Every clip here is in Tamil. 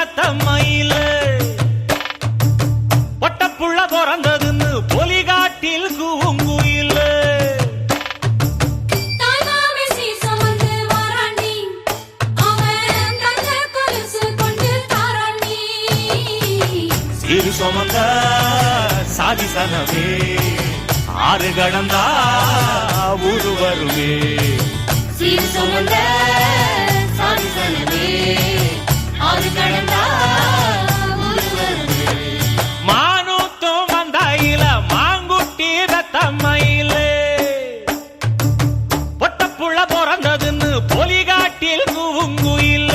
தத்தம்மையில பொட்டப்புள்ள பிறந்ததுன்னு பொலிகாட்டில் கூங்குயில சீரு சுமந்த சாதி சனமே ஆறு கடந்தா ஊரு வருமே சீரு சுமந்த சாதி சனமே ஆறு கடந்தா ஊரு வருமே மானூத்தும் வந்தாயில மாங்குட்டி ரத்தம்மையில பொட்டப்புள்ள பிறந்ததுன்னு பொலிகாட்டில் கூங்குயில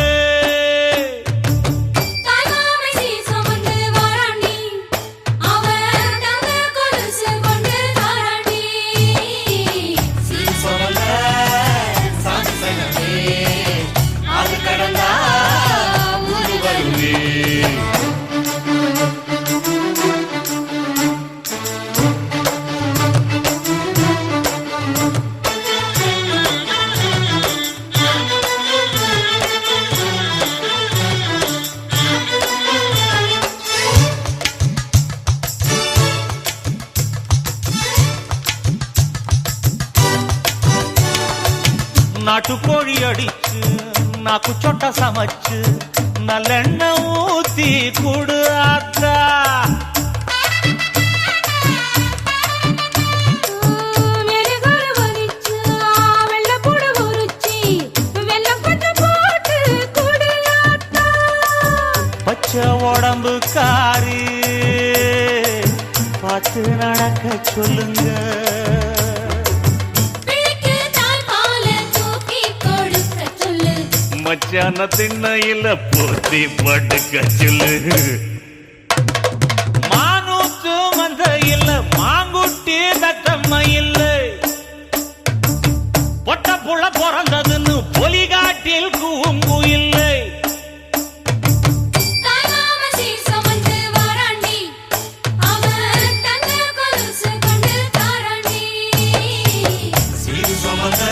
நாட்டுக்கோழி அடிச்சு நாக்கு சொட்ட சமைச்சு நல்லெண்ணெய் ஊத்தி கூடு ஆத்தா பச்சை உடம்பு காரி பார்த்து நடக்க சொல்லுங்க மச்சான திண்ணையில போத்தி படுக்க சொல்லு மானூத்து மந்த இல்ல மாங்குட்டி தத்தம்மை இல்ல பொட்ட புள்ள பிறந்ததுன்னு பொலிகாட்டில் கூங்கு இல்லை சீரு சுமந்த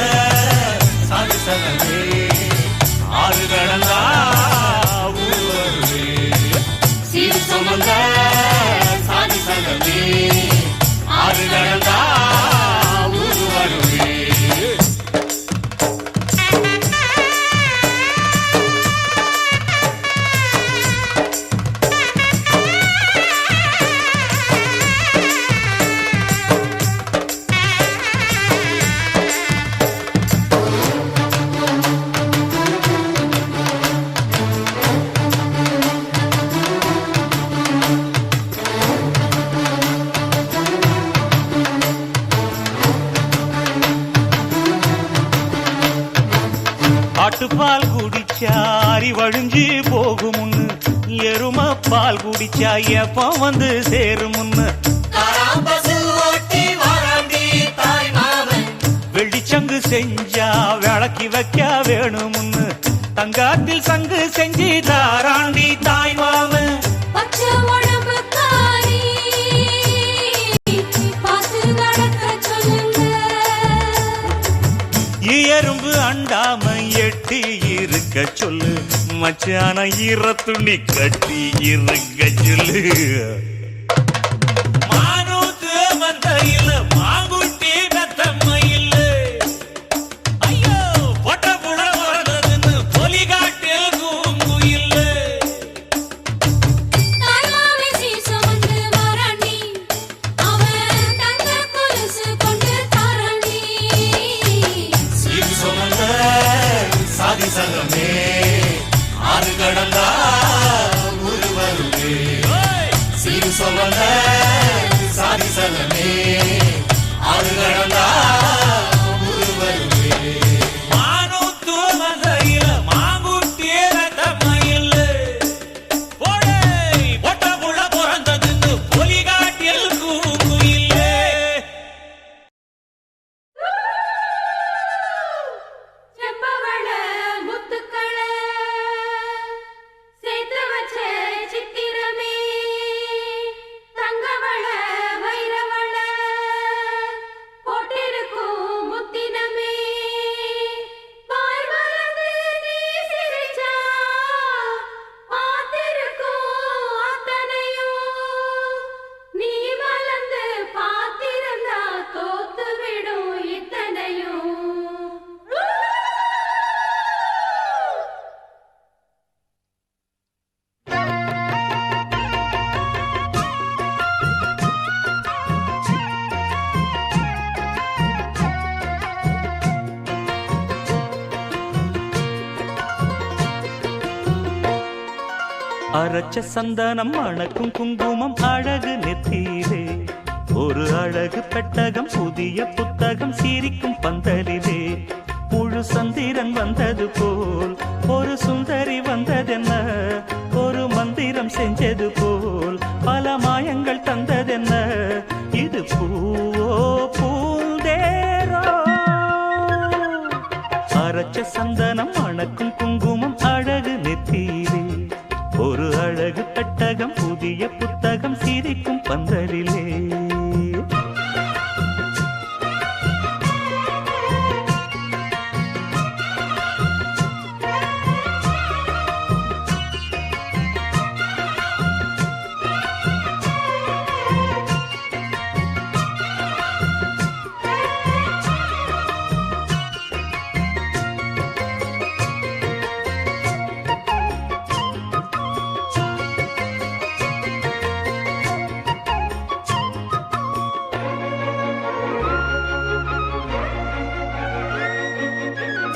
சாதி சனமே ஆறு கடந்தா ஊரு வருமே சீரு சுமந்த சாதி சனமே ஆறு கடந்தா ஊரு வருமே ஆட்டுப்பால் குடிச்சா அறிவழிஞ்சி போகுமுன்னு எரும பால் குடிச்சா எப்ப வந்து சேருமுன்னு வெள்ளிச்சங்கு செஞ்சா விளக்கி வைக்க வேணுமுன்னு தங்காத்தில் சங்கு செஞ்சு தாராண்டி தாய் மாமன் எறும்பு அண்டாம எட்டி இருக்க சொல்லு மச்சான ஈர துணி கட்டி இருக்க சொல்லு மானூத்து மந்த இல்ல மாங்குட்டி தத்தம்மை இல்ல ஐயோ பொட்ட புள்ள பிறந்ததுன்னு பொலிகாட்டில் கூங்கு இல்ல சாதி சனமே ஆறு கடந்தா ஊரு வருமே சீரு சுமந்த சாதி சனமே ஆறு கடந்தா ஊரு வருமே மானூத்து மந்த இல்ல மாங்குட்டி ரத்தம்மை இல்ல பொட்ட புள்ள பிறந்ததுன்னு பொலிகாட்டில் கூங்கு இல்ல சித்திரமே தங்கவள வைரவள போட்டிருக்கும் அரைச்ச சந்தனம் மணக்கும் குங்குமம் அழகு நெத்தியிலே ஒரு அழகு பெட்டகம் புதிய புத்தகம் சிரிக்கும் பந்தலிலே முழு சந்திரன் வந்தது போல் ஒரு சுந்தரி வந்ததென்ன ஒரு மந்திரம் செஞ்சது போல் பல மாயங்கள் தந்ததென்ன இது பூவோ பூந்தேரோ அரைச்ச சந்தனம் மணக்கும் குங்குமம் அழகு நெத்தியிலே ஒரு அழகு பெட்டகம் புதிய புத்தகம் சிரிக்கும் பந்தலிலே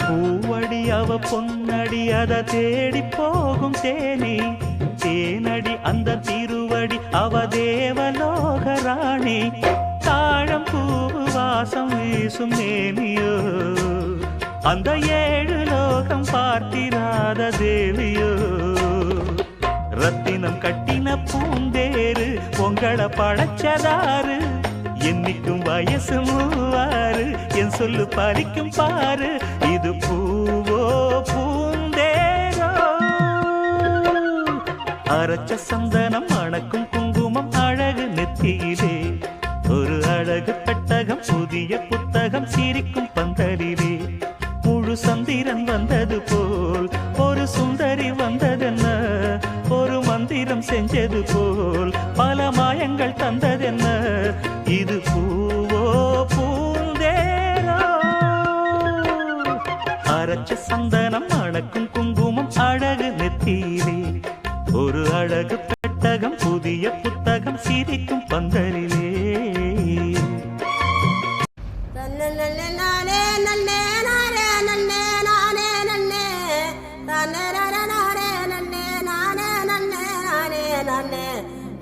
பூவடி அவ பொன்னடி அத தேடி போகும் தேனி தேனடி அந்த திருவடி அவ தேவலோக ராணி தாழம் பூவு வாசம் வீசும் மேனியோ அந்த ஏழு லோகம் பார்த்திராத தேவியோ ரத்தினம் கட்டின பூந்தேரு உங்களை படைச்சதாரு என்னைக்கும் வயசு மூவாறு என் சொல்லு பறிக்கும் பாரு இது பூவோ பூந்தேரோ அரைச்ச சந்தனம் மணக்கும் குங்குமம் அழகு நெத்தியிலே ஒரு அழகு பெட்டகம் புதிய புத்தகம் சிரிக்கும் பந்தலிலே முழு சந்திரன் வந்தது போல் ஒரு சுந்தரி வந்ததென்ன ஒரு மந்திரம் செஞ்சது போல் பல மாயங்கள் தந்ததென்ன இது பூவோ பூந்தேரோ அரைச்ச சந்தனம் மணக்கும் குங்குமம் அழகு நெத்தியிலே ஒரு அழகு பெட்டகம் புதிய புத்தகம் சிரிக்கும் பந்தலிலே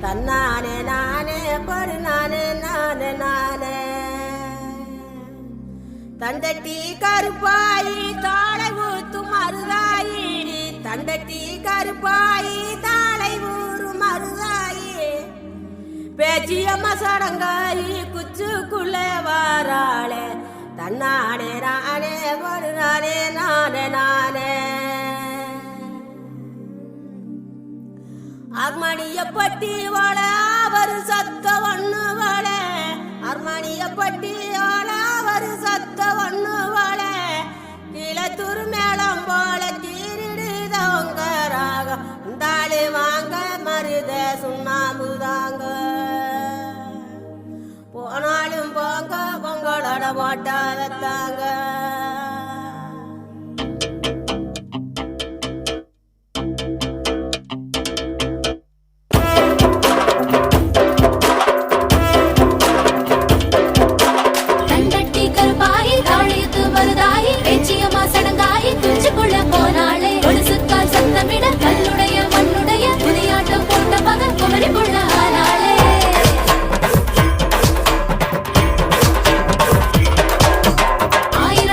தன்னானே நானே படு நானே நானே நானே தண்டட்டி கருப்பாயி தாளை ஊத்தும் மருதாயி தண்டட்டி கருப்பாயி தாளை ஊறும் மருதாயி பேச்சியம்மா சடங்காயி குச்சுக்குள்ளே வாராளே தன்னானே நானே படு நானே நானே நானே அர்மணிய பட்டி வாழ அவர் சத்த ஒண்ணு வாழ அர்மணிய பட்டி வாழ அவர் சத்த ஒண்ணு வாழ கீழத்தூர் மேளம் போல தீரிடுதவங்க ராகம் தாளி வாங்க மருத சுண்ணாம்புதாங்க போனாலும் போங்க பொங்கலோட மாட்டா வைத்தாங்க ஆயிரம்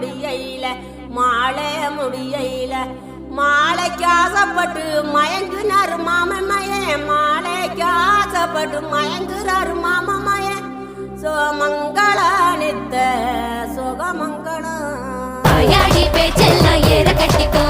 முடியல மாலை முடியல மாலைக்கு ஆசைப்பட்டு மயங்குனாரு மாமன் மயன் மாலைக்கு ஆசைப்பட்டு மயங்குறாரு மாமன் மயன் சோமங்கள நித்த சுகமங்களம் பேச்செல்லாம் ஏற கட்டிக்கோ